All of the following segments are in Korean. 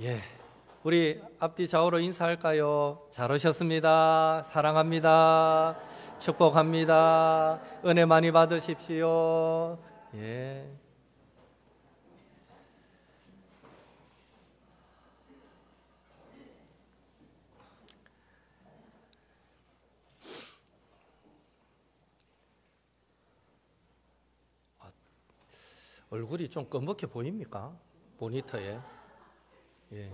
예, 우리 앞뒤 좌우로 인사할까요? 잘 오셨습니다. 사랑합니다. 축복합니다. 은혜 많이 받으십시오. 예. 얼굴이 좀 검게 보입니까? 모니터에. 예.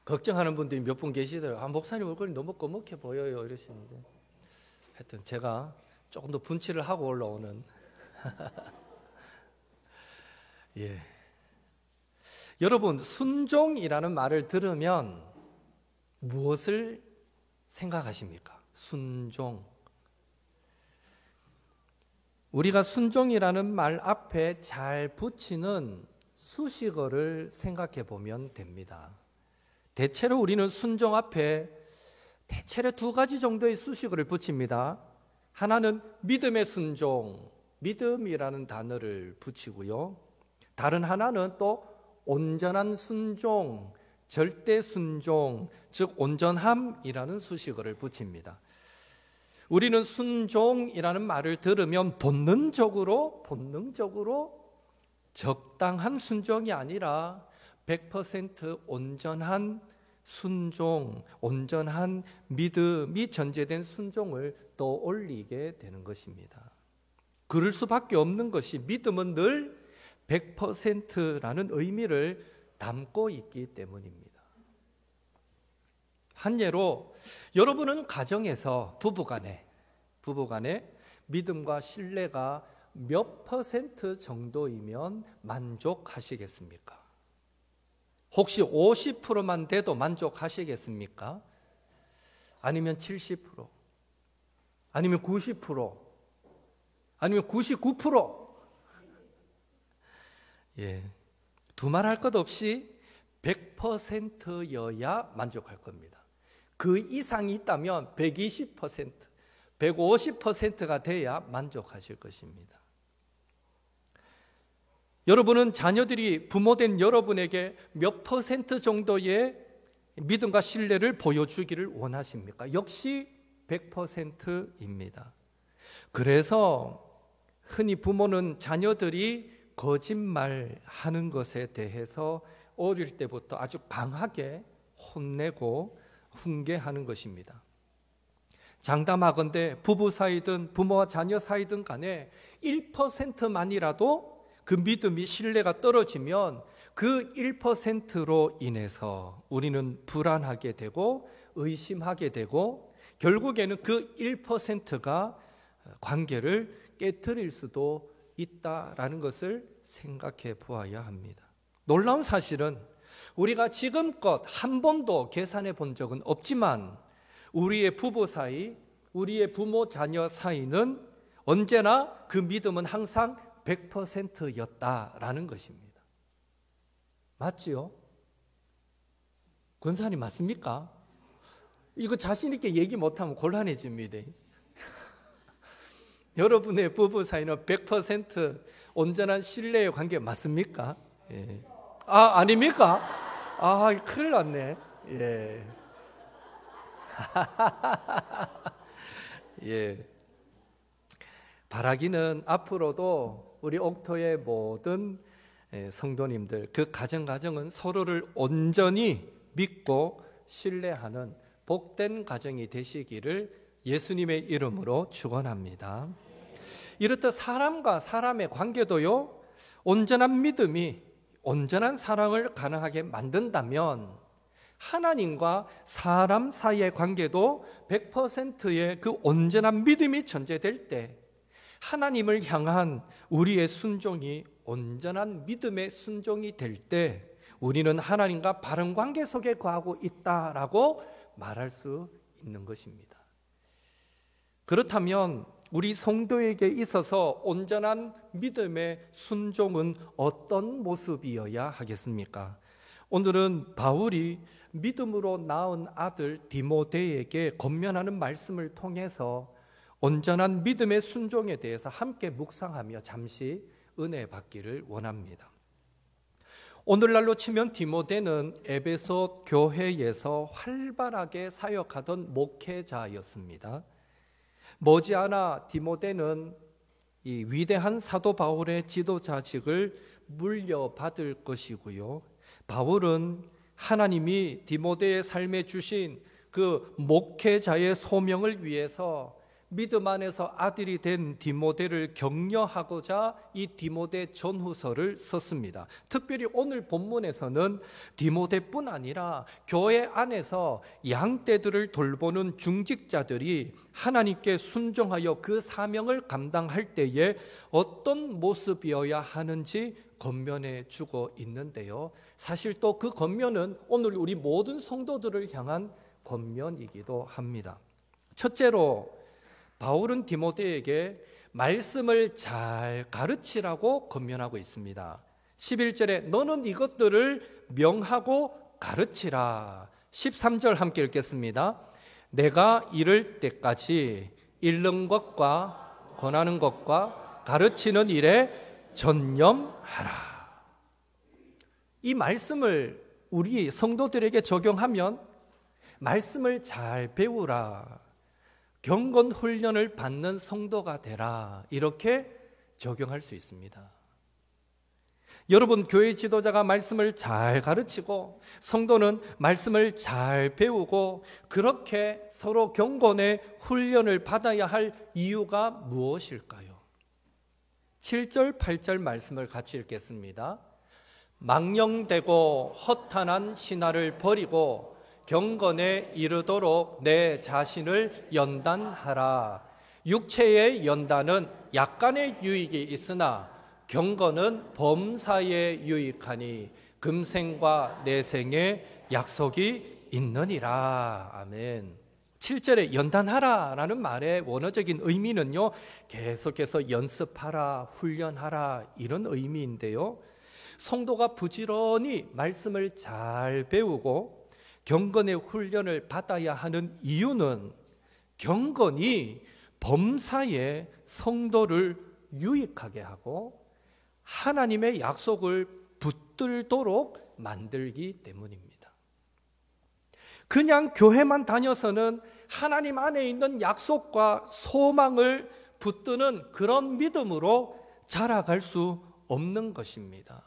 걱정하는 분들이 몇 분 계시더라고요. 목사님 얼굴이 너무 검게 보여요. 이러시는데. 하여튼 제가 조금 더 분칠을 하고 올라오는. 예. 여러분, 순종이라는 말을 들으면 무엇을 생각하십니까? 순종. 우리가 순종이라는 말 앞에 잘 붙이는 수식어를 생각해 보면 됩니다. 대체로 우리는 순종 앞에 대체로 두 가지 정도의 수식어를 붙입니다. 하나는 믿음의 순종, 믿음이라는 단어를 붙이고요. 다른 하나는 또 온전한 순종, 절대 순종, 즉 온전함이라는 수식어를 붙입니다. 우리는 순종이라는 말을 들으면 본능적으로 적당한 순종이 아니라 100% 온전한 순종, 온전한 믿음이 전제된 순종을 떠올리게 되는 것입니다. 그럴 수밖에 없는 것이 믿음은 늘 100%라는 의미를 담고 있기 때문입니다. 한 예로 여러분은 가정에서 부부간에 믿음과 신뢰가 몇 % 정도이면 만족하시겠습니까? 혹시 50%만 돼도 만족하시겠습니까? 아니면 70%? 아니면 90%? 아니면 99%? 예, 두말할 것 없이 100%여야 만족할 겁니다. 그 이상이 있다면 120%, 150%가 돼야 만족하실 것입니다. 여러분은 자녀들이 부모된 여러분에게 몇 % 정도의 믿음과 신뢰를 보여주기를 원하십니까? 역시 100%입니다. 그래서 흔히 부모는 자녀들이 거짓말하는 것에 대해서 어릴 때부터 아주 강하게 혼내고 훈계하는 것입니다. 장담하건대 부부 사이든 부모와 자녀 사이든 간에 1%만이라도 그 믿음이 신뢰가 떨어지면 그 1%로 인해서 우리는 불안하게 되고 의심하게 되고 결국에는 그 1%가 관계를 깨트릴 수도 있다라는 것을 생각해 보아야 합니다. 놀라운 사실은 우리가 지금껏 한 번도 계산해 본 적은 없지만 우리의 부부 사이, 우리의 부모 자녀 사이는 언제나 그 믿음은 항상 100%였다라는 것입니다. 맞지요? 권사님 맞습니까? 이거 자신 있게 얘기 못하면 곤란해집니다. 여러분의 부부 사이는 100% 온전한 신뢰의 관계 맞습니까? 예. 아닙니까? 큰일 났네. 예. 예. 바라기는 앞으로도 우리 옥토의 모든 성도님들, 그 가정은 서로를 온전히 믿고 신뢰하는 복된 가정이 되시기를 예수님의 이름으로 축원합니다. 이렇듯 사람과 사람의 관계도요, 온전한 믿음이 온전한 사랑을 가능하게 만든다면 하나님과 사람 사이의 관계도 100%의 그 온전한 믿음이 전제될 때 하나님을 향한 우리의 순종이 온전한 믿음의 순종이 될 때 우리는 하나님과 바른 관계 속에 거하고 있다라고 말할 수 있는 것입니다. 그렇다면 우리 성도에게 있어서 온전한 믿음의 순종은 어떤 모습이어야 하겠습니까? 오늘은 바울이 믿음으로 낳은 아들 디모데에게 권면하는 말씀을 통해서 온전한 믿음의 순종에 대해서 함께 묵상하며 잠시 은혜 받기를 원합니다. 오늘날로 치면 디모데는 에베소 교회에서 활발하게 사역하던 목회자였습니다. 머지않아 디모데는 이 위대한 사도 바울의 지도자직을 물려받을 것이고요. 바울은 하나님이 디모데의 삶에 주신 그 목회자의 소명을 위해서 믿음 안에서 아들이 된 디모데를 격려하고자 이 디모데 전후서를 썼습니다. 특별히 오늘 본문에서는 디모데뿐 아니라 교회 안에서 양떼들을 돌보는 중직자들이 하나님께 순종하여 그 사명을 감당할 때에 어떤 모습이어야 하는지 권면해 주고 있는데요. 사실 또 그 권면은 오늘 우리 모든 성도들을 향한 권면이기도 합니다. 첫째로 바울은 디모데에게 말씀을 잘 가르치라고 권면하고 있습니다. 11절에 너는 이것들을 명하고 가르치라. 13절 함께 읽겠습니다. 내가 이를 때까지 읽는 것과 권하는 것과 가르치는 일에 전념하라. 이 말씀을 우리 성도들에게 적용하면 말씀을 잘 배우라, 경건 훈련을 받는 성도가 되라, 이렇게 적용할 수 있습니다. 여러분, 교회 지도자가 말씀을 잘 가르치고 성도는 말씀을 잘 배우고 그렇게 서로 경건의 훈련을 받아야 할 이유가 무엇일까요? 7절, 8절 말씀을 같이 읽겠습니다. 망령되고 허탄한 신화를 버리고 경건에 이르도록 내 자신을 연단하라. 육체의 연단은 약간의 유익이 있으나 경건은 범사에 유익하니 금생과 내생에 약속이 있느니라. 아멘. 7절에 연단하라 라는 말의 원어적인 의미는요, 계속해서 연습하라, 훈련하라, 이런 의미인데요. 성도가 부지런히 말씀을 잘 배우고 경건의 훈련을 받아야 하는 이유는 경건이 범사에 성도를 유익하게 하고 하나님의 약속을 붙들도록 만들기 때문입니다. 그냥 교회만 다녀서는 하나님 안에 있는 약속과 소망을 붙드는 그런 믿음으로 자라갈 수 없는 것입니다.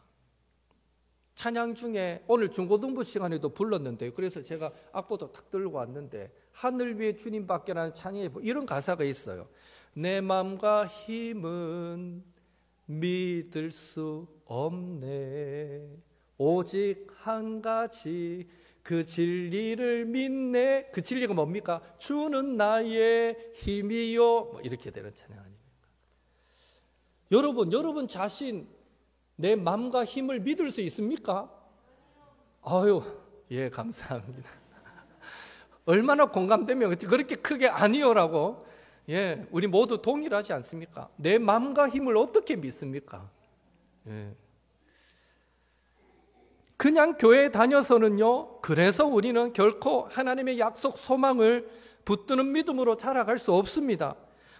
찬양 중에 오늘 중고등부 시간에도 불렀는데, 그래서 제가 악보도 탁 들고 왔는데, 하늘 위에 주님밖에라는 찬양에 이런 가사가 있어요. 내 마음과 힘은 믿을 수 없네, 오직 한 가지 그 진리를 믿네. 그 진리가 뭡니까? 주는 나의 힘이요, 이렇게 되는 찬양 아닙니까? 여러분 자신 내 마음과 힘을 믿을 수 있습니까? 아유, 예, 감사합니다. 얼마나 공감되면 그렇게 크게 아니요라고, 예, 우리 모두 동일하지 않습니까? 내 마음과 힘을 어떻게 믿습니까? 예. 그냥 교회에 다녀서는요, 그래서 우리는 결코 하나님의 약속 소망을 붙드는 믿음으로 자라갈 수 없습니다.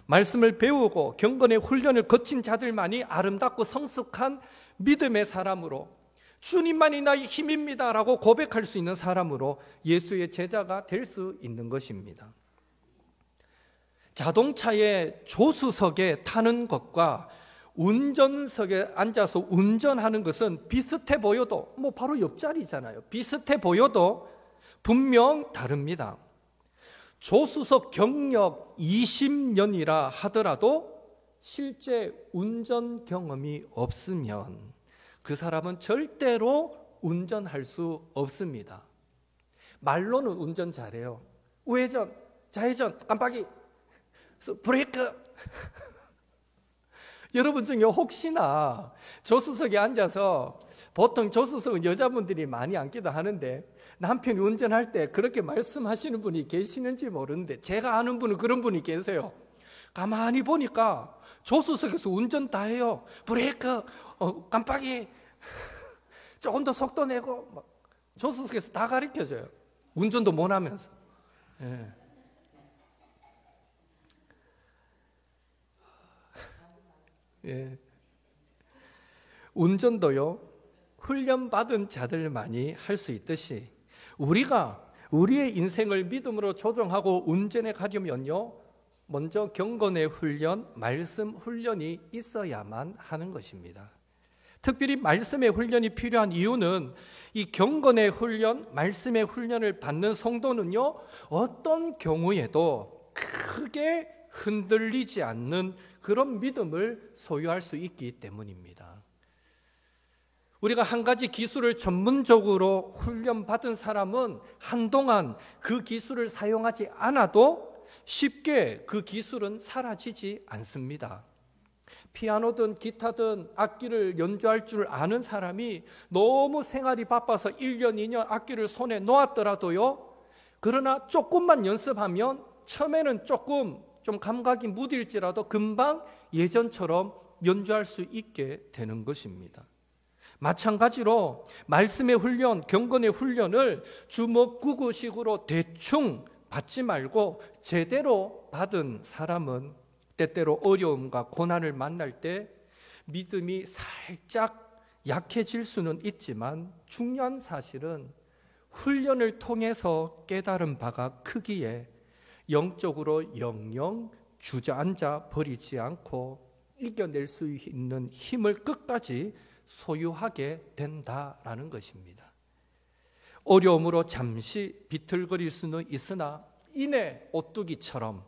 말씀을 배우고 경건의 훈련을 거친 자들만이 아름답고 성숙한 믿음의 사람으로, 주님만이 나의 힘입니다 라고 고백할 수 있는 사람으로 예수의 제자가 될 수 있는 것입니다. 자동차의 조수석에 타는 것과 운전석에 앉아서 운전하는 것은 비슷해 보여도, 바로 옆자리잖아요. 비슷해 보여도 분명 다릅니다. 조수석 경력 20년이라 하더라도 실제 운전 경험이 없으면 그 사람은 절대로 운전할 수 없습니다. 말로는 운전 잘해요. 우회전, 좌회전, 깜빡이, 브레이크. 여러분 중에 혹시나 조수석에 앉아서, 보통 조수석은 여자분들이 많이 앉기도 하는데 남편이 운전할 때 그렇게 말씀하시는 분이 계시는지 모르는데, 제가 아는 분은 그런 분이 계세요. 가만히 보니까 조수석에서 운전 다 해요. 브레이크, 깜빡이, 조금 더 속도 내고, 조수석에서 다 가르쳐줘요. 운전도 못하면서. 예. 예. 운전도요, 훈련받은 자들만이 할 수 있듯이 우리가 우리의 인생을 믿음으로 조정하고 운전해 가려면요, 먼저 경건의 훈련, 말씀 훈련이 있어야만 하는 것입니다. 특별히 말씀의 훈련이 필요한 이유는 이 경건의 훈련, 말씀의 훈련을 받는 성도는요, 어떤 경우에도 크게 흔들리지 않는 그런 믿음을 소유할 수 있기 때문입니다. 우리가 한 가지 기술을 전문적으로 훈련받은 사람은 한동안 그 기술을 사용하지 않아도 쉽게 그 기술은 사라지지 않습니다. 피아노든 기타든 악기를 연주할 줄 아는 사람이 너무 생활이 바빠서 1년, 2년 악기를 손에 놓았더라도요, 그러나 조금만 연습하면 처음에는 조금 좀 감각이 무딜지라도 금방 예전처럼 연주할 수 있게 되는 것입니다. 마찬가지로 말씀의 훈련, 경건의 훈련을 주먹구구식으로 대충 받지 말고 제대로 받은 사람은 때때로 어려움과 고난을 만날 때 믿음이 살짝 약해질 수는 있지만 중요한 사실은 훈련을 통해서 깨달은 바가 크기에 영적으로 영영 주저앉아 버리지 않고 이겨낼 수 있는 힘을 끝까지 소유하게 된다라는 것입니다. 어려움으로 잠시 비틀거릴 수는 있으나 이내 오뚜기처럼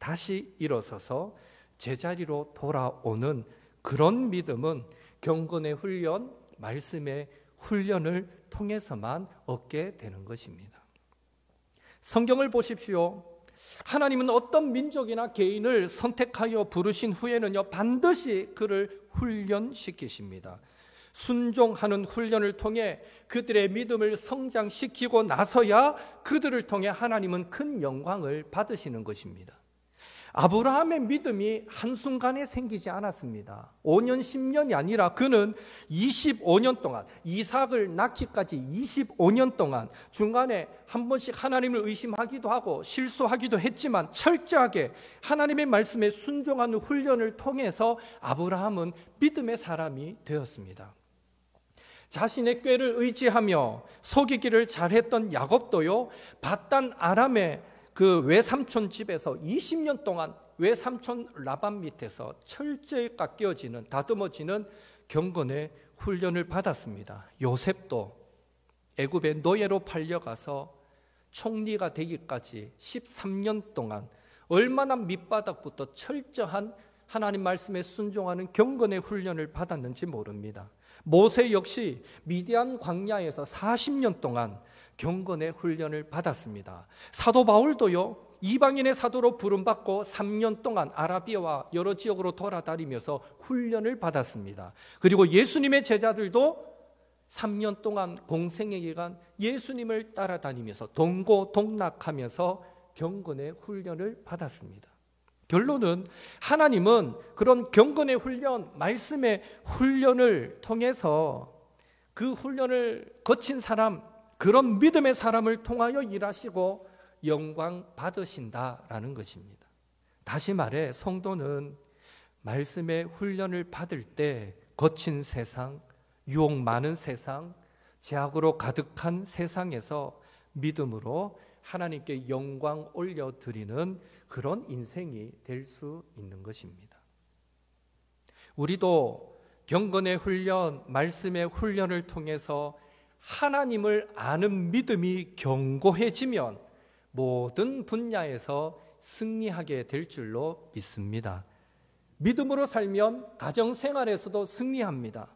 다시 일어서서 제자리로 돌아오는 그런 믿음은 경건의 훈련, 말씀의 훈련을 통해서만 얻게 되는 것입니다. 성경을 보십시오. 하나님은 어떤 민족이나 개인을 선택하여 부르신 후에는요, 반드시 그를 훈련시키십니다. 순종하는 훈련을 통해 그들의 믿음을 성장시키고 나서야 그들을 통해 하나님은 큰 영광을 받으시는 것입니다. 아브라함의 믿음이 한순간에 생기지 않았습니다. 5년, 10년이 아니라 그는 25년 동안, 이삭을 낳기까지 25년 동안 중간에 한 번씩 하나님을 의심하기도 하고 실수하기도 했지만 철저하게 하나님의 말씀에 순종하는 훈련을 통해서 아브라함은 믿음의 사람이 되었습니다. 자신의 꾀를 의지하며 속이기를 잘했던 야곱도요, 밧단 아람의 그 외삼촌 집에서 20년 동안 외삼촌 라반 밑에서 철저히 깎여지는, 다듬어지는 경건의 훈련을 받았습니다. 요셉도 애굽의 노예로 팔려가서 총리가 되기까지 13년 동안 얼마나 밑바닥부터 철저한 하나님 말씀에 순종하는 경건의 훈련을 받았는지 모릅니다. 모세 역시 미디안 광야에서 40년 동안 경건의 훈련을 받았습니다. 사도 바울도요, 이방인의 사도로 부름받고 3년 동안 아라비아와 여러 지역으로 돌아다니면서 훈련을 받았습니다. 그리고 예수님의 제자들도 3년 동안 공생의 기간 예수님을 따라다니면서 동고동락하면서 경건의 훈련을 받았습니다. 결론은 하나님은 그런 경건의 훈련, 말씀의 훈련을 통해서 그 훈련을 거친 사람, 그런 믿음의 사람을 통하여 일하시고 영광 받으신다라는 것입니다. 다시 말해 성도는 말씀의 훈련을 받을 때 거친 세상, 유혹 많은 세상, 죄악으로 가득한 세상에서 믿음으로 하나님께 영광 올려드리는 그런 인생이 될 수 있는 것입니다. 우리도 경건의 훈련, 말씀의 훈련을 통해서 하나님을 아는 믿음이 견고해지면 모든 분야에서 승리하게 될 줄로 믿습니다. 믿음으로 살면 가정생활에서도 승리합니다.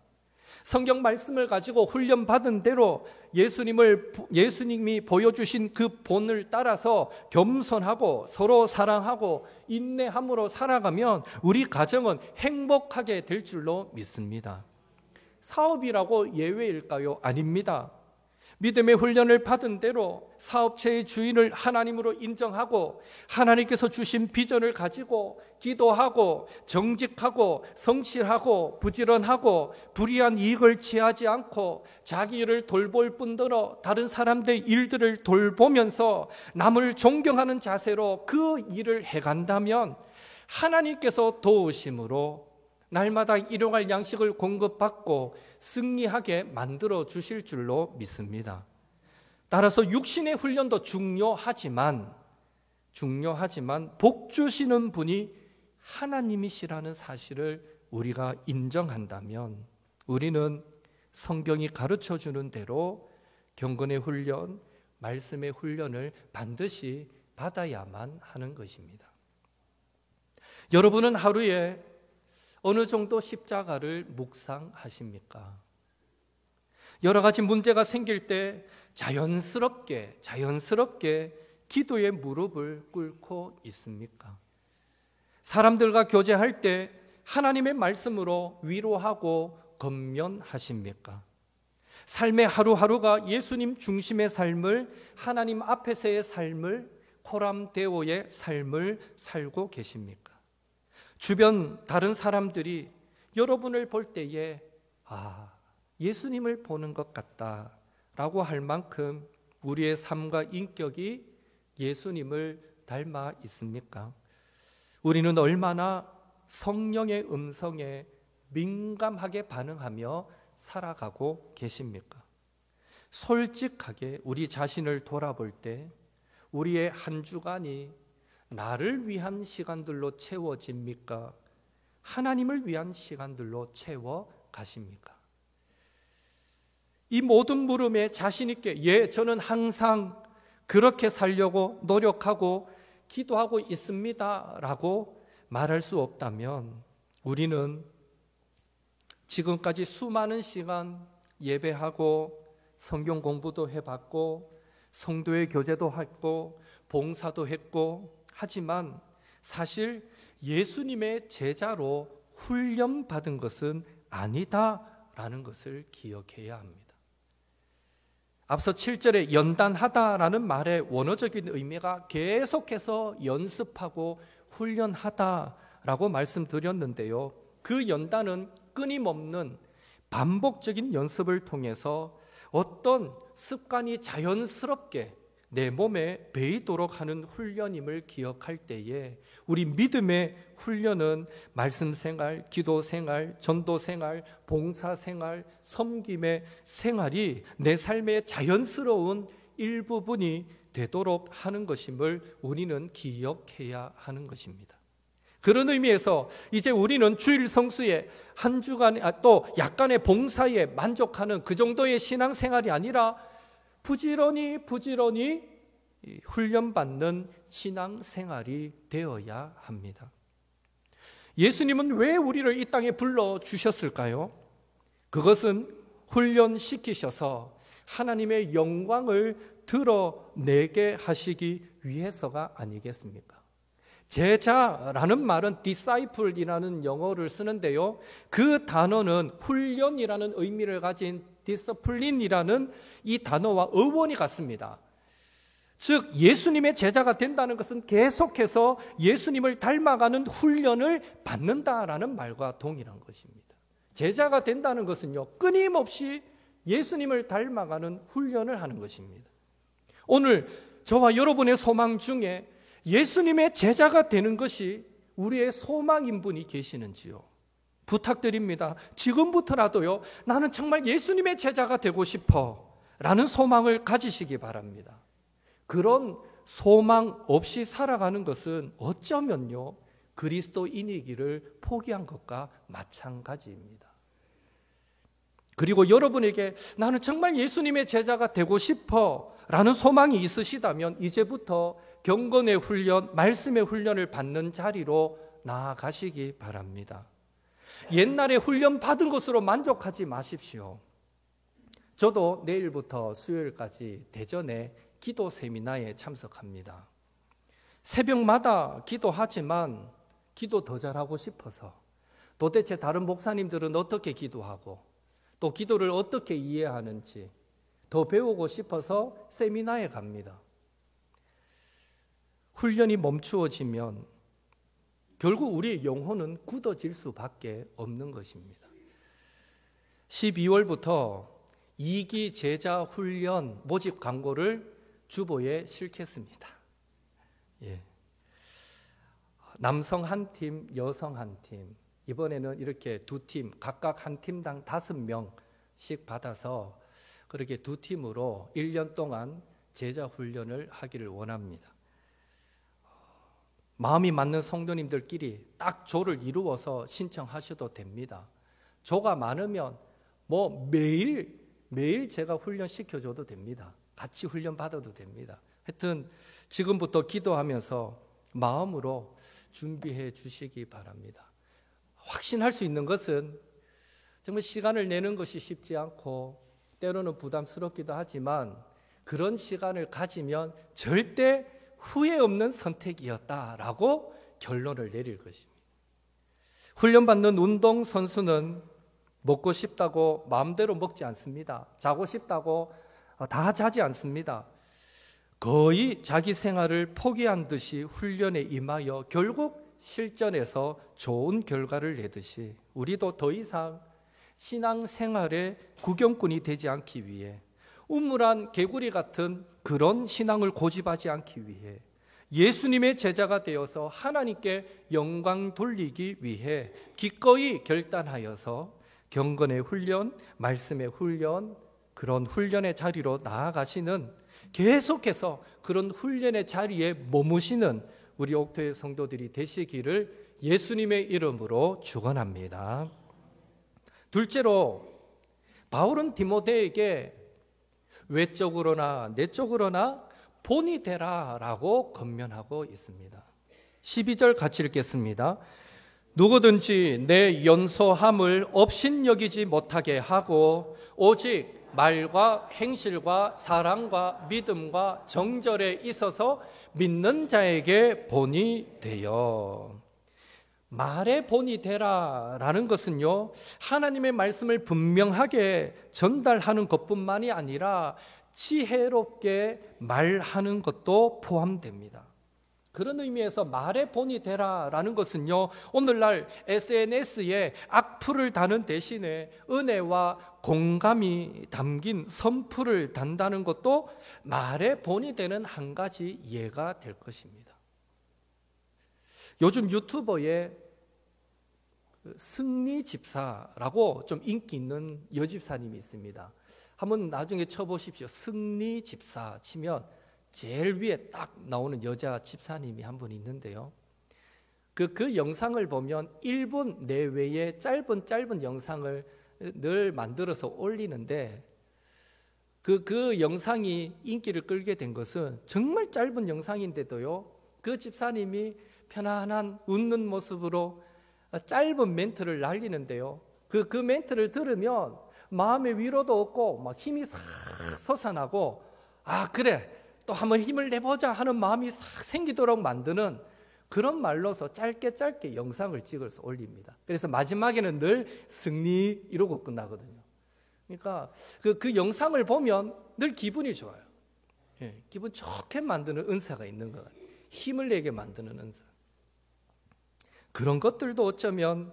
성경 말씀을 가지고 훈련받은 대로 예수님이 보여주신 그 본을 따라서 겸손하고 서로 사랑하고 인내함으로 살아가면 우리 가정은 행복하게 될 줄로 믿습니다. 사업이라고 예외일까요? 아닙니다. 믿음의 훈련을 받은 대로 사업체의 주인을 하나님으로 인정하고 하나님께서 주신 비전을 가지고 기도하고 정직하고 성실하고 부지런하고 불이한 이익을 취하지 않고 자기 일을 돌볼 뿐더러 다른 사람들의 일들을 돌보면서 남을 존경하는 자세로 그 일을 해간다면 하나님께서 도우심으로 날마다 일용할 양식을 공급받고 승리하게 만들어 주실 줄로 믿습니다. 따라서 육신의 훈련도 중요하지만 복 주시는 분이 하나님이시라는 사실을 우리가 인정한다면 우리는 성경이 가르쳐 주는 대로 경건의 훈련, 말씀의 훈련을 반드시 받아야만 하는 것입니다. 여러분은 하루에 어느 정도 십자가를 묵상하십니까? 여러 가지 문제가 생길 때 자연스럽게 기도의 무릎을 꿇고 있습니까? 사람들과 교제할 때 하나님의 말씀으로 위로하고 건면하십니까? 삶의 하루하루가 예수님 중심의 삶을, 하나님 앞에서의 삶을, 코람데오의 삶을 살고 계십니까? 주변 다른 사람들이 여러분을 볼 때에 예수님을 보는 것 같다라고 할 만큼 우리의 삶과 인격이 예수님을 닮아 있습니까? 우리는 얼마나 성령의 음성에 민감하게 반응하며 살아가고 계십니까? 솔직하게 우리 자신을 돌아볼 때 우리의 한 주간이 나를 위한 시간들로 채워집니까? 하나님을 위한 시간들로 채워 가십니까? 이 모든 물음에 자신 있게 저는 항상 그렇게 살려고 노력하고 기도하고 있습니다 라고 말할 수 없다면 우리는 지금까지 수많은 시간 예배하고 성경 공부도 해봤고 성도의 교제도 했고 봉사도 했고 하지만 사실 예수님의 제자로 훈련받은 것은 아니다라는 것을 기억해야 합니다. 앞서 7절에 연단하다라는 말의 원어적인 의미가 계속해서 연습하고 훈련하다라고 말씀드렸는데요. 그 연단은 끊임없는 반복적인 연습을 통해서 어떤 습관이 자연스럽게 내 몸에 배이도록 하는 훈련임을 기억할 때에 우리 믿음의 훈련은 말씀 생활, 기도 생활, 전도 생활, 봉사 생활, 섬김의 생활이 내 삶의 자연스러운 일부분이 되도록 하는 것임을 우리는 기억해야 하는 것입니다. 그런 의미에서 이제 우리는 주일 성수에 한 주간 또 약간의 봉사에 만족하는 그 정도의 신앙생활이 아니라 부지런히 훈련받는 신앙생활이 되어야 합니다. 예수님은 왜 우리를 이 땅에 불러주셨을까요? 그것은 훈련시키셔서 하나님의 영광을 드러내게 하시기 위해서가 아니겠습니까? 제자라는 말은 disciple이라는 영어를 쓰는데요. 그 단어는 훈련이라는 의미를 가진 discipline이라는 이 단어와 어원이 같습니다. 즉 예수님의 제자가 된다는 것은 계속해서 예수님을 닮아가는 훈련을 받는다라는 말과 동일한 것입니다. 제자가 된다는 것은요, 끊임없이 예수님을 닮아가는 훈련을 하는 것입니다. 오늘 저와 여러분의 소망 중에 예수님의 제자가 되는 것이 우리의 소망인 분이 계시는지요? 부탁드립니다. 지금부터라도요, 나는 정말 예수님의 제자가 되고 싶어 라는 소망을 가지시기 바랍니다. 그런 소망 없이 살아가는 것은 어쩌면요, 그리스도인이기를 포기한 것과 마찬가지입니다. 그리고 여러분에게 나는 정말 예수님의 제자가 되고 싶어 라는 소망이 있으시다면 이제부터 경건의 훈련, 말씀의 훈련을 받는 자리로 나아가시기 바랍니다. 옛날에 훈련 받은 것으로 만족하지 마십시오. 저도 내일부터 수요일까지 대전에 기도 세미나에 참석합니다. 새벽마다 기도하지만 기도 더 잘하고 싶어서 도대체 다른 목사님들은 어떻게 기도하고 또 기도를 어떻게 이해하는지 더 배우고 싶어서 세미나에 갑니다. 훈련이 멈추어지면 결국 우리의 영혼은 굳어질 수밖에 없는 것입니다. 12월부터 2기 제자 훈련 모집 광고를 주보에 실겠습니다. 남성 한 팀, 여성 한 팀, 이번에는 이렇게 두 팀, 각각 한 팀당 5명씩 받아서 그렇게 두 팀으로 1년 동안 제자 훈련을 하기를 원합니다. 마음이 맞는 성도님들끼리 딱 조를 이루어서 신청하셔도 됩니다. 조가 많으면 매일 제가 훈련시켜줘도 됩니다. 같이 훈련 받아도 됩니다. 하여튼 지금부터 기도하면서 마음으로 준비해 주시기 바랍니다. 확신할 수 있는 것은 정말 시간을 내는 것이 쉽지 않고 때로는 부담스럽기도 하지만 그런 시간을 가지면 절대 후회 없는 선택이었다라고 결론을 내릴 것입니다. 훈련받는 운동선수는 먹고 싶다고 마음대로 먹지 않습니다. 자고 싶다고 다 자지 않습니다. 거의 자기 생활을 포기한 듯이 훈련에 임하여 결국 실전에서 좋은 결과를 내듯이 우리도 더 이상 신앙생활의 구경꾼이 되지 않기 위해 우물한 개구리 같은 그런 신앙을 고집하지 않기 위해 예수님의 제자가 되어서 하나님께 영광 돌리기 위해 기꺼이 결단하여서 경건의 훈련, 말씀의 훈련, 그런 훈련의 자리로 나아가시는 계속해서 그런 훈련의 자리에 머무시는 우리 옥토의 성도들이 되시기를 예수님의 이름으로 축원합니다. 둘째로 바울은 디모데에게 외적으로나 내적으로나 본이 되라라고 권면하고 있습니다. 12절 같이 읽겠습니다. 누구든지 내 연소함을 업신여기지 못하게 하고 오직 말과 행실과 사랑과 믿음과 정절에 있어서 믿는 자에게 본이 되어. 말에 본이 되라라는 것은요, 하나님의 말씀을 분명하게 전달하는 것뿐만이 아니라 지혜롭게 말하는 것도 포함됩니다. 그런 의미에서 말에 본이 되라라는 것은요, 오늘날 SNS에 악플을 다는 대신에 은혜와 공감이 담긴 선플을 단다는 것도 말에 본이 되는 한 가지 예가 될 것입니다. 요즘 유튜버에 승리 집사라고 좀 인기 있는 여집사님이 있습니다. 한번 나중에 쳐보십시오. 승리 집사 치면 제일 위에 딱 나오는 여자 집사님이 한 분 있는데요. 그 영상을 보면 1분 내외의 짧은 영상을 늘 만들어서 올리는데 그 영상이 인기를 끌게 된 것은 정말 짧은 영상인데도요, 그 집사님이 편안한 웃는 모습으로 짧은 멘트를 날리는데요, 그 멘트를 들으면 마음의 위로도 얻고 막 힘이 싹 솟아나고, 아 그래 또 한번 힘을 내보자 하는 마음이 싹 생기도록 만드는 그런 말로서 짧게 영상을 찍어서 올립니다. 그래서 마지막에는 늘 승리 이러고 끝나거든요. 그러니까 그 영상을 보면 늘 기분이 좋아요. 예, 기분 좋게 만드는 은사가 있는 것 같아요. 힘을 내게 만드는 은사. 그런 것들도 어쩌면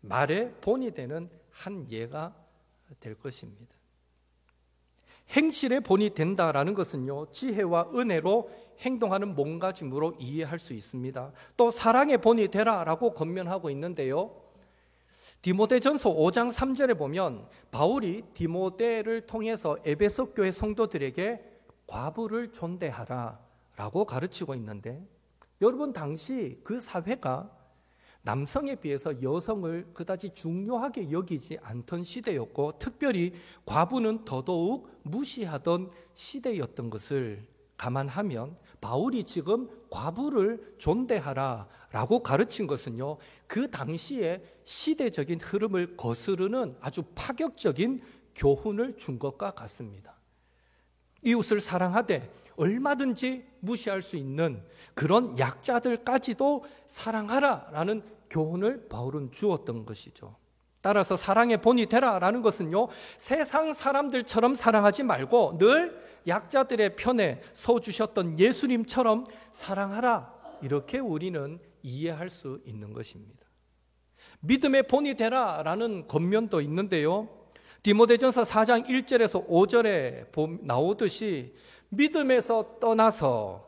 말의 본이 되는 한 예가 될 것입니다. 행실의 본이 된다라는 것은요, 지혜와 은혜로 행동하는 몸가짐으로 이해할 수 있습니다. 또 사랑의 본이 되라라고 권면하고 있는데요, 디모데전서 5장 3절에 보면 바울이 디모데를 통해서 에베소 교회 성도들에게 과부를 존대하라라고 가르치고 있는데, 여러분 당시 그 사회가 남성에 비해서 여성을 그다지 중요하게 여기지 않던 시대였고, 특별히 과부는 더더욱 무시하던 시대였던 것을 감안하면 바울이 지금 과부를 존대하라라고 가르친 것은요, 그 당시의 시대적인 흐름을 거스르는 아주 파격적인 교훈을 준 것과 같습니다. 이웃을 사랑하되 얼마든지 무시할 수 있는 그런 약자들까지도 사랑하라라는 교훈을 바울은 주었던 것이죠. 따라서 사랑의 본이 되라라는 것은요, 세상 사람들처럼 사랑하지 말고 늘 약자들의 편에 서주셨던 예수님처럼 사랑하라, 이렇게 우리는 이해할 수 있는 것입니다. 믿음의 본이 되라라는 권면도 있는데요, 디모데전서 4장 1절에서 5절에 나오듯이 믿음에서 떠나서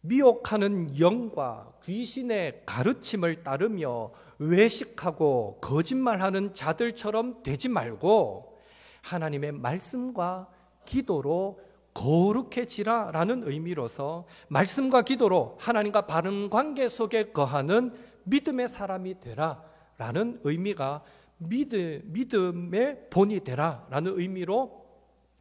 미혹하는 영과 귀신의 가르침을 따르며 외식하고 거짓말하는 자들처럼 되지 말고 하나님의 말씀과 기도로 거룩해지라라는 의미로서 말씀과 기도로 하나님과 바른 관계 속에 거하는 믿음의 사람이 되라라는 의미가 믿음의 본이 되라라는 의미로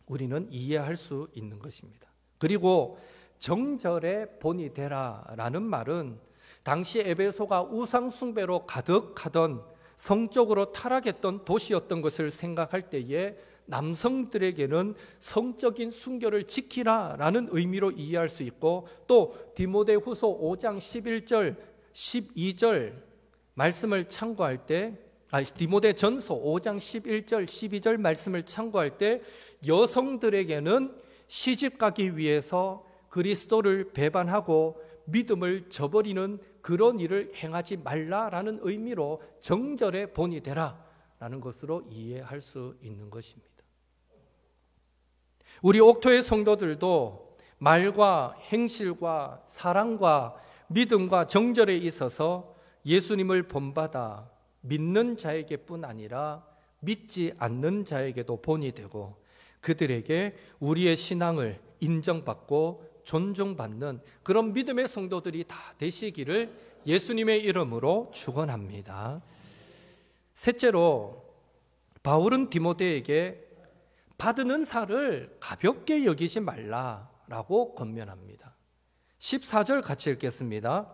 우리는 이해할 수 있는 것입니다. 그리고 정절의 본이 되라라는 말은 당시 에베소가 우상 숭배로 가득하던 성적으로 타락했던 도시였던 것을 생각할 때에 남성들에게는 성적인 순결을 지키라라는 의미로 이해할 수 있고, 또 디모데후서 5장 11절 12절 말씀을 참고할 때, 디모데전서 5장 11절 12절 말씀을 참고할 때 여성들에게는 시집가기 위해서 그리스도를 배반하고 믿음을 저버리는 그런 일을 행하지 말라라는 의미로 정절의 본이 되라라는 것으로 이해할 수 있는 것입니다. 우리 옥토의 성도들도 말과 행실과 사랑과 믿음과 정절에 있어서 예수님을 본받아 믿는 자에게뿐 아니라 믿지 않는 자에게도 본이 되고 그들에게 우리의 신앙을 인정받고 존중받는 그런 믿음의 성도들이 다 되시기를 예수님의 이름으로 축원합니다. 셋째로 바울은 디모데에게 받은 은사를 가볍게 여기지 말라라고 권면합니다. 14절 같이 읽겠습니다.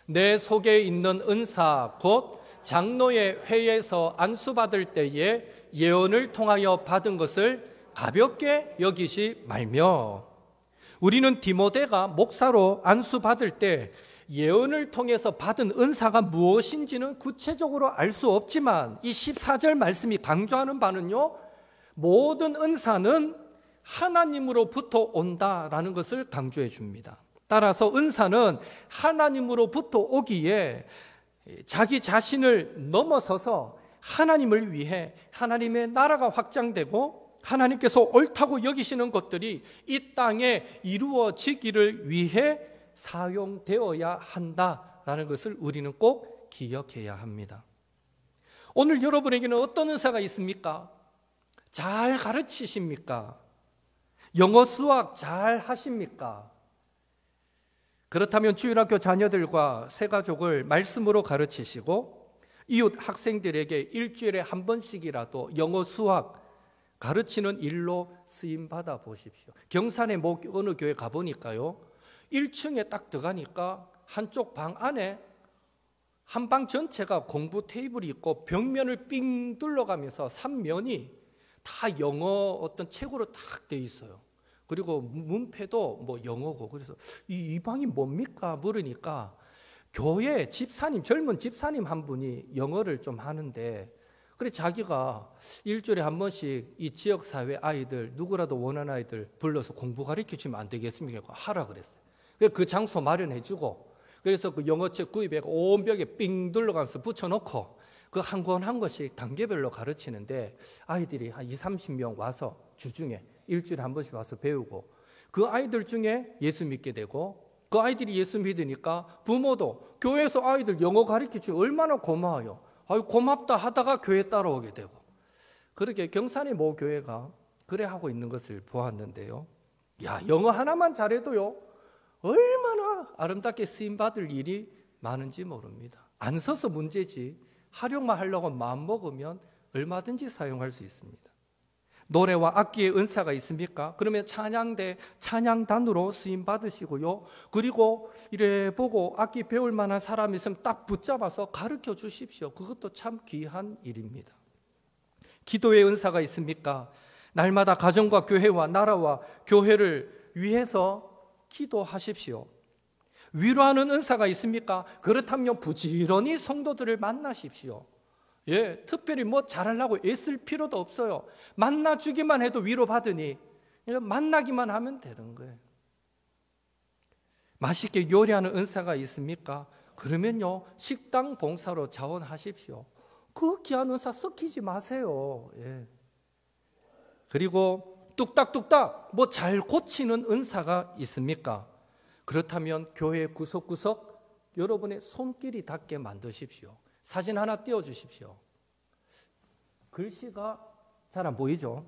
내 속에 있는 은사 곧 장로의 회에서 안수받을 때에 예언을 통하여 받은 것을 가볍게 여기지 말며, 우리는 디모데가 목사로 안수받을 때 예언을 통해서 받은 은사가 무엇인지는 구체적으로 알 수 없지만 이 14절 말씀이 강조하는 바는요, 모든 은사는 하나님으로부터 온다라는 것을 강조해 줍니다. 따라서 은사는 하나님으로부터 오기에 자기 자신을 넘어서서 하나님을 위해 하나님의 나라가 확장되고 하나님께서 옳다고 여기시는 것들이 이 땅에 이루어지기를 위해 사용되어야 한다라는 것을 우리는 꼭 기억해야 합니다. 오늘 여러분에게는 어떤 은사가 있습니까? 잘 가르치십니까? 영어 수학 잘 하십니까? 그렇다면 주일학교 자녀들과 새가족을 말씀으로 가르치시고 이웃 학생들에게 일주일에 한 번씩이라도 영어 수학 가르치는 일로 쓰임받아 보십시오. 경산에 어느 교회 가보니까요, 1층에 딱 들어가니까 한쪽 방 안에 한 방 전체가 공부 테이블이 있고 벽면을 삥 둘러가면서 3면이 다 영어 어떤 책으로 딱 돼 있어요. 그리고 문패도 뭐 영어고. 그래서 이 방이 뭡니까? 물으니까 교회 집사님, 젊은 집사님 한 분이 영어를 좀 하는데, 그래 자기가 일주일에 한 번씩 이 지역사회 아이들, 누구라도 원하는 아이들 불러서 공부 가르쳐주면 안 되겠습니까? 하라 그랬어요. 그 장소 마련해주고, 그래서 그 영어책 구입해 온 벽에 삥 둘러가면서 붙여놓고 그 한 권 한 권씩 단계별로 가르치는데 아이들이 한 20-30명 와서 주중에 일주일에 한 번씩 와서 배우고, 그 아이들 중에 예수 믿게 되고, 그 아이들이 예수 믿으니까 부모도 교회에서 아이들 영어 가르쳐주면 얼마나 고마워요. 아유 고맙다 하다가 교회 따라오게 되고, 그렇게 경산의 모 교회가 그래 하고 있는 것을 보았는데요. 야, 영어 하나만 잘해도요 얼마나 아름답게 쓰임받을 일이 많은지 모릅니다. 안 써서 문제지 활용만 하려고 마음먹으면 얼마든지 사용할 수 있습니다. 노래와 악기의 은사가 있습니까? 그러면 찬양대, 찬양단으로 쓰임받으시고요. 그리고 이래 보고 악기 배울 만한 사람이 있으면 딱 붙잡아서 가르쳐 주십시오. 그것도 참 귀한 일입니다. 기도의 은사가 있습니까? 날마다 가정과 교회와 나라와 교회를 위해서 기도하십시오. 위로하는 은사가 있습니까? 그렇다면 부지런히 성도들을 만나십시오. 예, 특별히 뭐 잘하려고 애쓸 필요도 없어요. 만나주기만 해도 위로받으니 만나기만 하면 되는 거예요. 맛있게 요리하는 은사가 있습니까? 그러면요 식당 봉사로 자원하십시오. 그 귀한 은사 썩히지 마세요. 예. 그리고 뚝딱뚝딱 뭐 잘 고치는 은사가 있습니까? 그렇다면 교회 구석구석 여러분의 손길이 닿게 만드십시오. 사진 하나 띄워주십시오. 글씨가 잘 안 보이죠?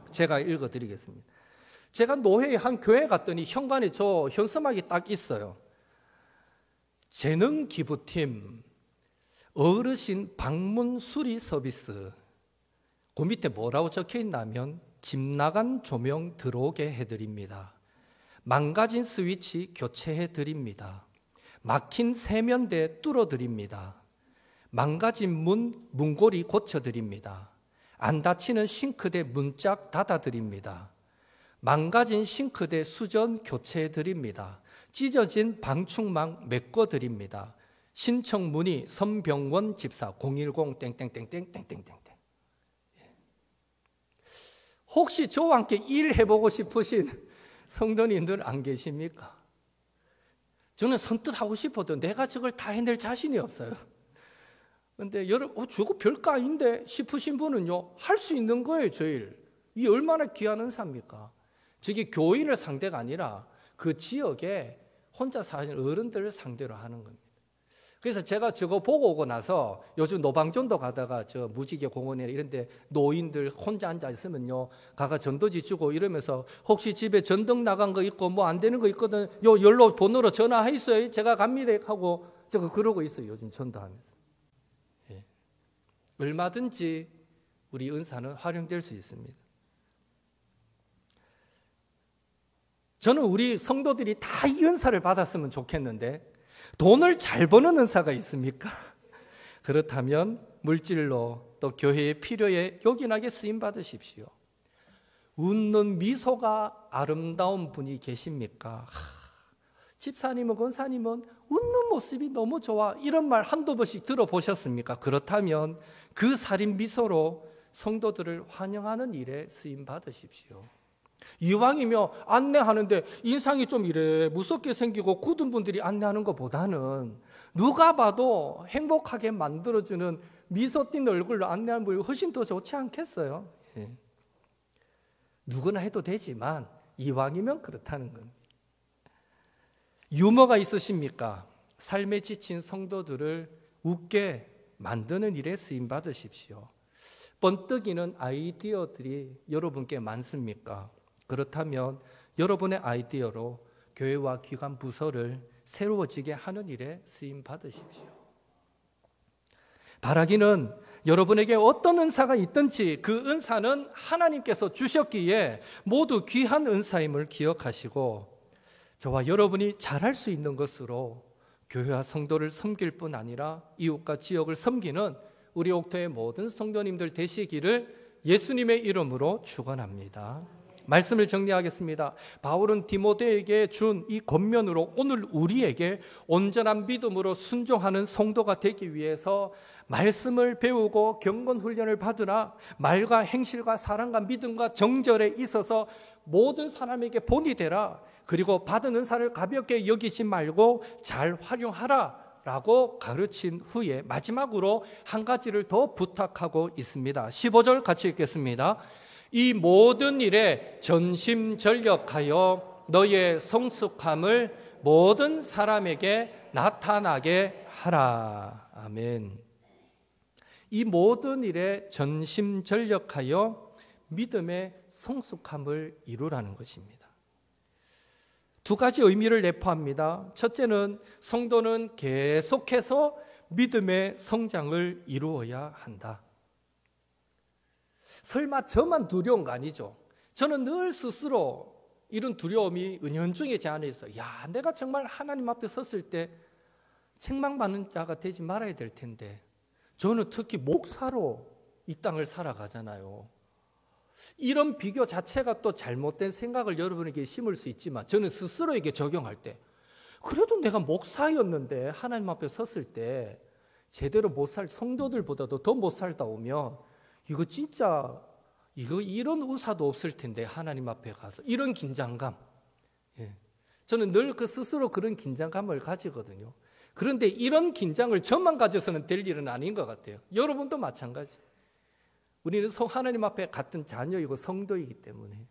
제가 읽어드리겠습니다. 제가 노회의 한 교회 갔더니 현관에 저 현수막이 딱 있어요. 재능기부팀 어르신 방문 수리 서비스. 그 밑에 뭐라고 적혀 있냐면 집 나간 조명 들어오게 해드립니다. 망가진 스위치 교체해드립니다. 막힌 세면대 뚫어드립니다. 망가진 문고리 고쳐드립니다. 안 닫히는 싱크대 문짝 닫아드립니다. 망가진 싱크대 수전 교체해드립니다. 찢어진 방충망 메꿔드립니다. 신청 문의 선병원 집사 010 땡땡땡땡땡땡땡. 혹시 저와 함께 일해보고 싶으신 성도님들 안 계십니까? 저는 선뜻 하고 싶어도 내가 저걸 다 해낼 자신이 없어요. 근데 여러분, 저거 별거 아닌데 싶으신 분은요, 할 수 있는 거예요, 저 일. 이 얼마나 귀한 은사입니까? 저게 교인을 상대가 아니라 그 지역에 혼자 사는 어른들을 상대로 하는 겁니다. 그래서 제가 저거 보고 오고 나서 요즘 노방전도 가다가 저 무지개 공원이나 이런 데 노인들 혼자 앉아 있으면요, 가가 전도지 주고 이러면서 혹시 집에 전등 나간 거 있고 뭐 안 되는 거 있거든, 요 연락 번호로 전화했어요. 제가 갑니다 하고 제가 그러고 있어요. 요즘 전도하면서. 예. 얼마든지 우리 은사는 활용될 수 있습니다. 저는 우리 성도들이 다 이 은사를 받았으면 좋겠는데 돈을 잘 버는 은사가 있습니까? 그렇다면 물질로 또 교회의 필요에 요긴하게 쓰임 받으십시오. 웃는 미소가 아름다운 분이 계십니까? 집사님은 권사님은 웃는 모습이 너무 좋아, 이런 말 한두 번씩 들어보셨습니까? 그렇다면 그 살인 미소로 성도들을 환영하는 일에 쓰임 받으십시오. 이왕이면 안내하는데 인상이 좀 이래 무섭게 생기고 굳은 분들이 안내하는 것보다는 누가 봐도 행복하게 만들어주는 미소 띤 얼굴로 안내하는 분이 훨씬 더 좋지 않겠어요? 예. 누구나 해도 되지만 이왕이면 그렇다는 겁니다. 유머가 있으십니까? 삶에 지친 성도들을 웃게 만드는 일에 쓰임 받으십시오. 번뜩이는 아이디어들이 여러분께 많습니까? 그렇다면 여러분의 아이디어로 교회와 기관 부서를 새로워지게 하는 일에 쓰임 받으십시오. 바라기는 여러분에게 어떤 은사가 있든지 그 은사는 하나님께서 주셨기에 모두 귀한 은사임을 기억하시고 저와 여러분이 잘할 수 있는 것으로 교회와 성도를 섬길 뿐 아니라 이웃과 지역을 섬기는 우리 옥토의 모든 성도님들 되시기를 예수님의 이름으로 축원합니다. 말씀을 정리하겠습니다. 바울은 디모데에게 준 이 권면으로 오늘 우리에게 온전한 믿음으로 순종하는 성도가 되기 위해서 말씀을 배우고 경건 훈련을 받으라. 말과 행실과 사랑과 믿음과 정절에 있어서 모든 사람에게 본이 되라. 그리고 받은 은사를 가볍게 여기지 말고 잘 활용하라 라고 가르친 후에 마지막으로 한 가지를 더 부탁하고 있습니다. 15절 같이 읽겠습니다. 이 모든 일에 전심전력하여 너의 성숙함을 모든 사람에게 나타나게 하라. 아멘. 이 모든 일에 전심전력하여 믿음의 성숙함을 이루라는 것입니다. 두 가지 의미를 내포합니다. 첫째는 성도는 계속해서 믿음의 성장을 이루어야 한다. 설마 저만 두려운 거 아니죠? 저는 늘 스스로 이런 두려움이 은연중에 제 안에 있어요. 야, 내가 정말 하나님 앞에 섰을 때 책망받는 자가 되지 말아야 될 텐데, 저는 특히 목사로 이 땅을 살아가잖아요. 이런 비교 자체가 또 잘못된 생각을 여러분에게 심을 수 있지만 저는 스스로에게 적용할 때 그래도 내가 목사였는데 하나님 앞에 섰을 때 제대로 못 살, 성도들보다도 더 못 살다 오면 이거 진짜 이런 우사도 없을 텐데 하나님 앞에 가서 이런 긴장감. 예. 저는 늘 그 스스로 그런 긴장감을 가지거든요. 그런데 이런 긴장을 저만 가져서는 될 일은 아닌 것 같아요. 여러분도 마찬가지. 우리는 하나님 앞에 같은 자녀이고 성도이기 때문에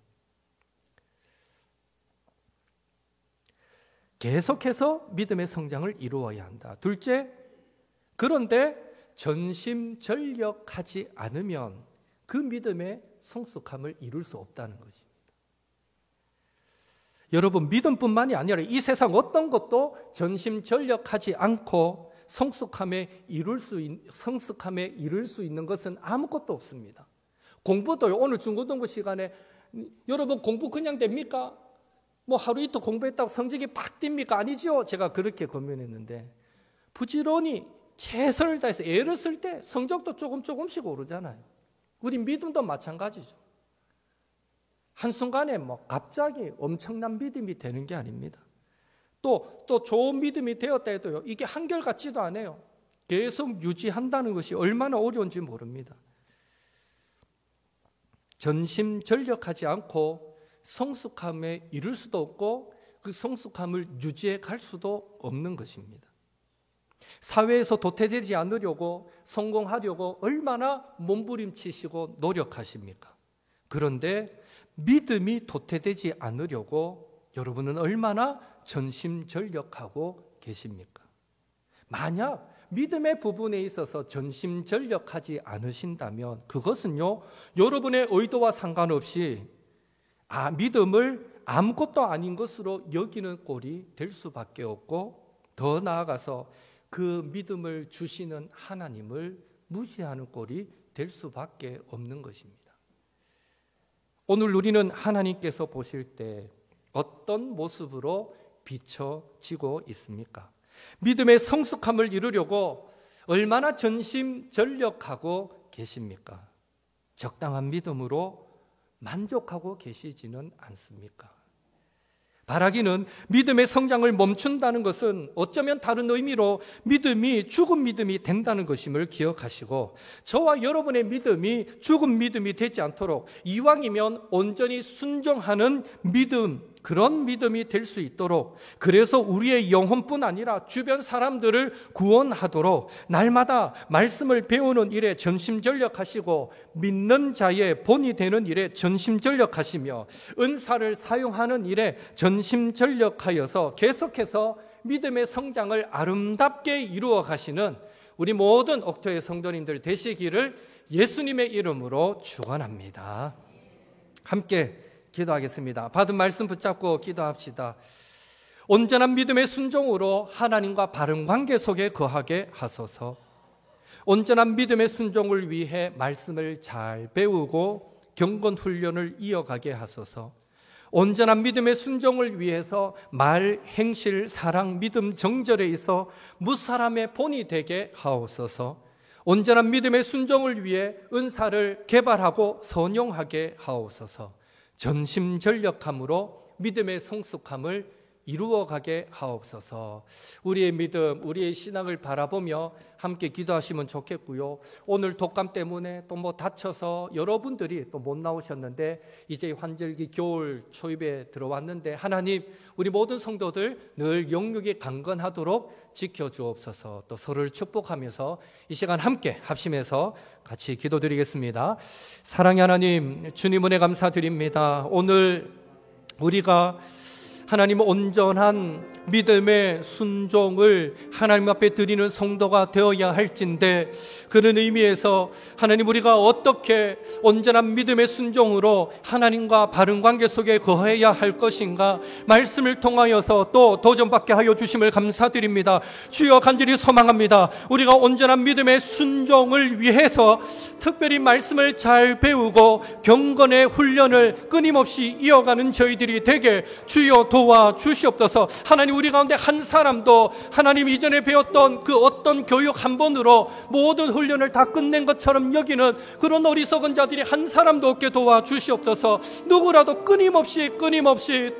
계속해서 믿음의 성장을 이루어야 한다. 둘째, 그런데 전심전력하지 않으면 그 믿음의 성숙함을 이룰 수 없다는 것입니다. 여러분, 믿음뿐만이 아니라 이 세상 어떤 것도 전심전력하지 않고 성숙함에 이룰 수 있는 것은 아무것도 없습니다. 공부도요. 오늘 중고등부 시간에 여러분 공부 그냥 됩니까? 뭐 하루 이틀 공부했다고 성적이 팍 뜁니까? 아니죠. 제가 그렇게 권면했는데 부지런히 최선을 다해서 애를 쓸 때 성적도 조금씩 오르잖아요. 우리 믿음도 마찬가지죠. 한순간에 뭐 갑자기 엄청난 믿음이 되는 게 아닙니다. 또 좋은 믿음이 되었다 해도요, 이게 한결같지도 않아요. 계속 유지한다는 것이 얼마나 어려운지 모릅니다. 전심전력하지 않고 성숙함에 이를 수도 없고 그 성숙함을 유지해 갈 수도 없는 것입니다. 사회에서 도태되지 않으려고 성공하려고 얼마나 몸부림치시고 노력하십니까? 그런데 믿음이 도태되지 않으려고 여러분은 얼마나 전심전력하고 계십니까? 만약 믿음의 부분에 있어서 전심전력하지 않으신다면 그것은요, 여러분의 의도와 상관없이 믿음을 아무것도 아닌 것으로 여기는 꼴이 될 수밖에 없고, 더 나아가서 그 믿음을 주시는 하나님을 무시하는 꼴이 될 수밖에 없는 것입니다. 오늘 우리는 하나님께서 보실 때 어떤 모습으로 비춰지고 있습니까? 믿음의 성숙함을 이루려고 얼마나 전심전력하고 계십니까? 적당한 믿음으로 만족하고 계시지는 않습니까? 바라기는 믿음의 성장을 멈춘다는 것은 어쩌면 다른 의미로 믿음이 죽은 믿음이 된다는 것임을 기억하시고, 저와 여러분의 믿음이 죽은 믿음이 되지 않도록 이왕이면 온전히 순종하는 믿음, 그런 믿음이 될 수 있도록, 그래서 우리의 영혼뿐 아니라 주변 사람들을 구원하도록 날마다 말씀을 배우는 일에 전심전력하시고 믿는 자의 본이 되는 일에 전심전력하시며 은사를 사용하는 일에 전심전력하여서 계속해서 믿음의 성장을 아름답게 이루어 가시는 우리 모든 옥토의 성도님들 되시기를 예수님의 이름으로 축원합니다. 함께 기도하겠습니다. 받은 말씀 붙잡고 기도합시다. 온전한 믿음의 순종으로 하나님과 바른 관계 속에 거하게 하소서. 온전한 믿음의 순종을 위해 말씀을 잘 배우고 경건 훈련을 이어가게 하소서. 온전한 믿음의 순종을 위해서 말, 행실, 사랑, 믿음, 정절에 있어 무사람의 본이 되게 하옵소서. 온전한 믿음의 순종을 위해 은사를 개발하고 선용하게 하옵소서. 전심전력함으로 믿음의 성숙함을 이루어가게 하옵소서. 우리의 믿음, 우리의 신앙을 바라보며 함께 기도하시면 좋겠고요. 오늘 독감 때문에 또 다쳐서 여러분들이 또 못 나오셨는데 이제 환절기 겨울 초입에 들어왔는데 하나님, 우리 모든 성도들 늘 영육이 강건하도록 지켜주옵소서. 또 서로를 축복하면서 이 시간 함께 합심해서 같이 기도드리겠습니다. 사랑의 하나님, 주님 은혜 감사드립니다. 오늘 우리가 하나님 온전한 믿음의 순종을 하나님 앞에 드리는 성도가 되어야 할진데, 그런 의미에서 하나님, 우리가 어떻게 온전한 믿음의 순종으로 하나님과 바른 관계 속에 거해야 할 것인가 말씀을 통하여서 또 도전받게 하여 주심을 감사드립니다. 주여, 간절히 소망합니다. 우리가 온전한 믿음의 순종을 위해서 특별히 말씀을 잘 배우고 경건의 훈련을 끊임없이 이어가는 저희들이 되게 주여 도와 주시옵소서. 하나님, 우리 가운데 한 사람도 하나님 이전에 배웠던 그 어떤 교육 한 번으로 모든 훈련을 다 끝낸 것처럼 여기는 그런 어리석은 자들이 한 사람도 없게 도와 주시옵소서. 누구라도 끊임없이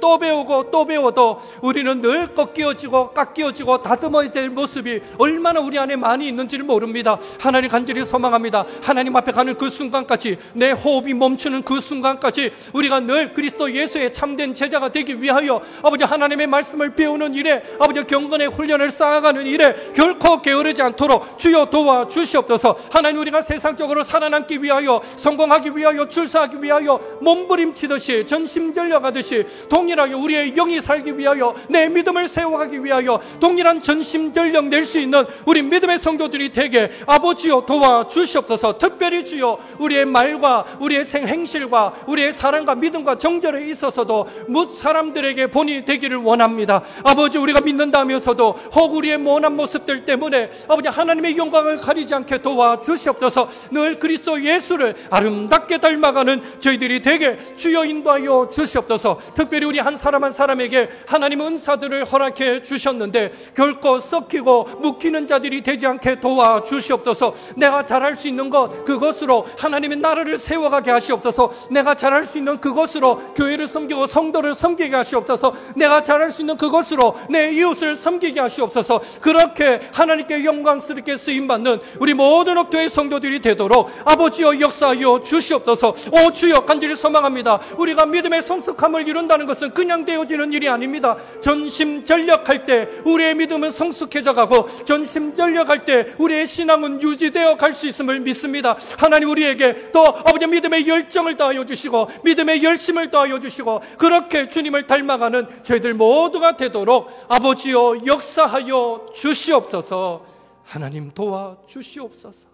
또 배우고 또 배워도 우리는 늘 깎여지고 다듬어야 될 모습이 얼마나 우리 안에 많이 있는지를 모릅니다. 하나님, 간절히 소망합니다. 하나님 앞에 가는 그 순간까지, 내 호흡이 멈추는 그 순간까지 우리가 늘 그리스도 예수의 참된 제자가 되기 위하여 아버지 하나님의 말씀을 배우는 세워주는 일에 아버지 경건의 훈련을 쌓아가는 일에 결코 게으르지 않도록 주여 도와주시옵소서. 하나님, 우리가 세상적으로 살아남기 위하여, 성공하기 위하여, 출세하기 위하여 몸부림치듯이 전심전력하듯이 동일하게 우리의 영이 살기 위하여, 내 믿음을 세워가기 위하여 동일한 전심전력 낼 수 있는 우리 믿음의 성도들이 되게 아버지여 도와주시옵소서. 특별히 주여 우리의 말과 우리의 행실과 우리의 사랑과 믿음과 정절에 있어서도 뭇 사람들에게 본이 되기를 원합니다. 아버지, 우리가 믿는다면서도 혹 우리의 모난 모습들 때문에 아버지 하나님의 영광을 가리지 않게 도와주시옵소서. 늘 그리스도 예수를 아름답게 닮아가는 저희들이 되게 주여 인도하여 주시옵소서. 특별히 우리 한 사람 한 사람에게 하나님 은사들을 허락해 주셨는데 결코 썩히고 묵히는 자들이 되지 않게 도와주시옵소서. 내가 잘할 수 있는 것, 그것으로 하나님의 나라를 세워가게 하시옵소서. 내가 잘할 수 있는 그것으로 교회를 섬기고 성도를 섬기게 하시옵소서. 내가 잘할 수 있는 그것으로 내 이웃을 섬기게 하시옵소서. 그렇게 하나님께 영광스럽게 쓰임받는 우리 모든 옥토의 성도들이 되도록 아버지여 역사하여 주시옵소서. 오 주여, 간절히 소망합니다. 우리가 믿음의 성숙함을 이룬다는 것은 그냥 되어지는 일이 아닙니다. 전심전력할 때 우리의 믿음은 성숙해져 가고, 전심전력할 때 우리의 신앙은 유지되어 갈 수 있음을 믿습니다. 하나님, 우리에게 또 아버지 믿음의 열정을 더하여 주시고 믿음의 열심을 더하여 주시고, 그렇게 주님을 닮아가는 저희들 모두가 되도록 아버지여 역사하여 주시옵소서. 하나님 도와주시옵소서.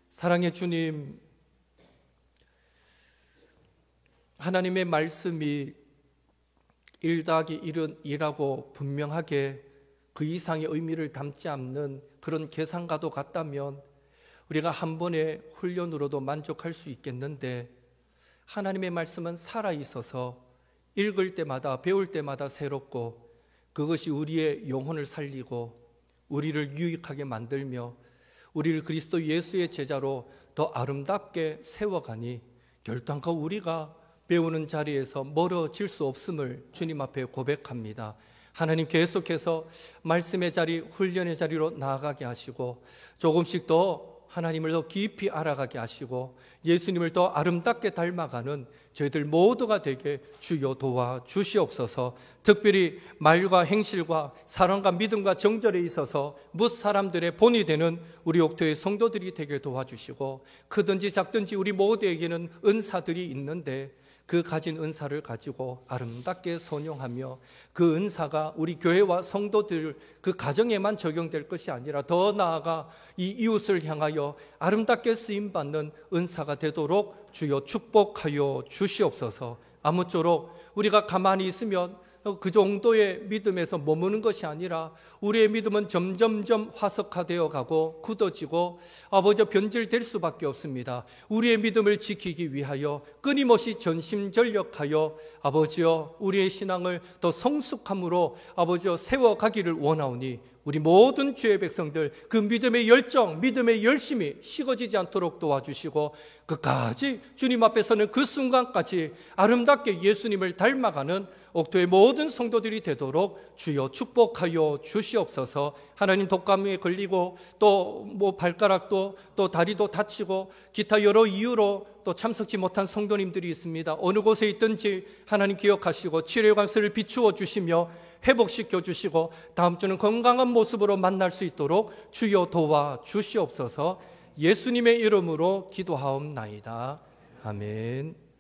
사랑의 주님, 하나님의 말씀이 1 더하기 1은 2라고 분명하게 그 이상의 의미를 담지 않는 그런 계산과도 같다면 우리가 한 번의 훈련으로도 만족할 수 있겠는데, 하나님의 말씀은 살아있어서 읽을 때마다 배울 때마다 새롭고, 그것이 우리의 영혼을 살리고 우리를 유익하게 만들며 우리를 그리스도 예수의 제자로 더 아름답게 세워가니 결단코 우리가 배우는 자리에서 멀어질 수 없음을 주님 앞에 고백합니다. 하나님, 계속해서 말씀의 자리, 훈련의 자리로 나아가게 하시고, 조금씩 더 하나님을 더 깊이 알아가게 하시고 예수님을 더 아름답게 닮아가는 저희들 모두가 되게 주여 도와주시옵소서. 특별히 말과 행실과 사랑과 믿음과 정절에 있어서 뭇 사람들의 본이 되는 우리 옥토의 성도들이 되게 도와주시고, 크든지 작든지 우리 모두에게는 은사들이 있는데 그 가진 은사를 가지고 아름답게 선용하며, 그 은사가 우리 교회와 성도들 그 가정에만 적용될 것이 아니라 더 나아가 이 이웃을 향하여 아름답게 쓰임받는 은사가 되도록 주여 축복하여 주시옵소서. 아무쪼록 우리가 가만히 있으면 그 정도의 믿음에서 머무는 것이 아니라 우리의 믿음은 점점점 화석화되어 가고 굳어지고 아버지 변질될 수밖에 없습니다. 우리의 믿음을 지키기 위하여 끊임없이 전심전력하여 아버지여 우리의 신앙을 더 성숙함으로 아버지여 세워가기를 원하오니, 우리 모든 주의 백성들 그 믿음의 열정, 믿음의 열심이 식어지지 않도록 도와주시고, 끝까지 주님 앞에서는 그 순간까지 아름답게 예수님을 닮아가는 옥토의 모든 성도들이 되도록 주여 축복하여 주시옵소서. 하나님, 독감에 걸리고 또 발가락도 또 다리도 다치고 기타 여러 이유로 또 참석지 못한 성도님들이 있습니다. 어느 곳에 있든지 하나님 기억하시고 치료의 관세를 비추어 주시며 회복시켜 주시고 다음 주는 건강한 모습으로 만날 수 있도록 주여 도와주시옵소서. 예수님의 이름으로 기도하옵나이다. 아멘.